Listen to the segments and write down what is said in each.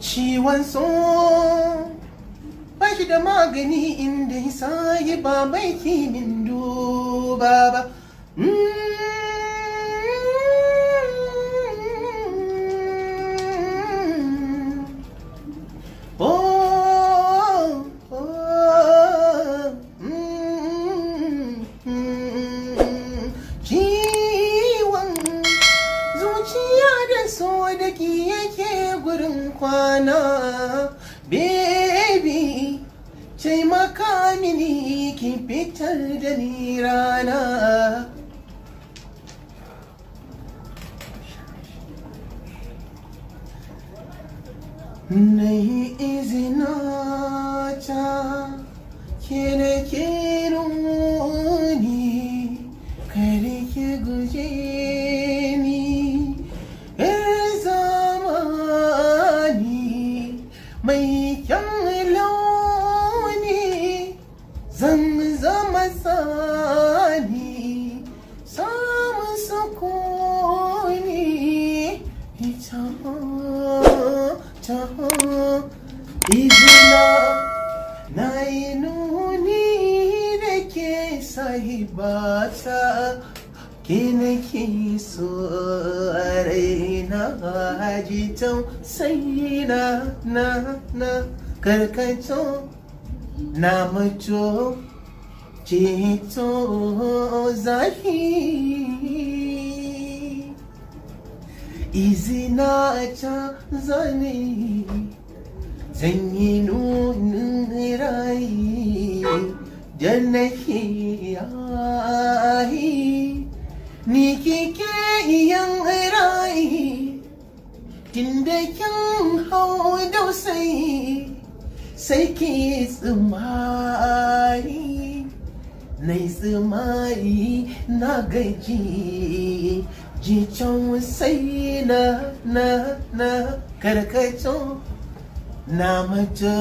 ciwon so ba shi da magani inda sai ba mai kimin duba ba. Ciwon zuciya da so da ki yake gurin kwana, baby taimaka mini ki fitar da ni rana. Na yi izina ta ke da ke nuni, kare ki guje ni, ‘yar zamani mai kyan launi, zan zama sani samun sukuni. Izina na yi nuni da ke sahibata, ke nake so a raina, ji tausayi na karkato na mato ceto zahi. Izina ta zane zan yi nunin rayi da nake yayi, ni kike yin rayi tunda kin hau dausayi, sai ki tsumayi nai tsumayi na gaji, jicin sai na karkato na mato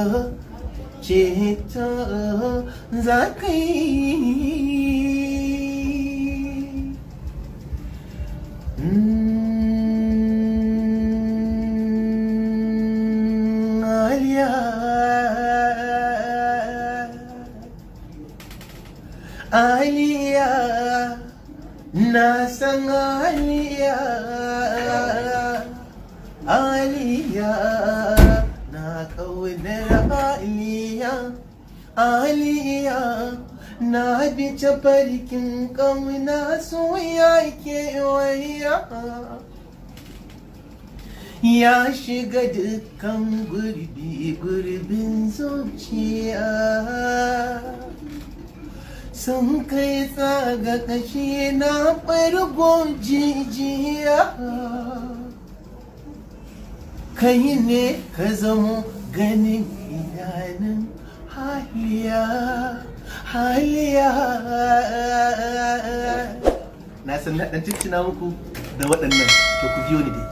ceto za ka yi. Aliya na san Aliya na kaunar Aliya na bi tafarkin kauna soya kewaya, ya shiga dukkan gurbin zuciya, sun kai tsaga kashi na ɓargo jijiya. Kai ne ka zamo ganin idanun haliya. Na san na ɗan ciccina muku da waɗannan, to ku biyo ni dai.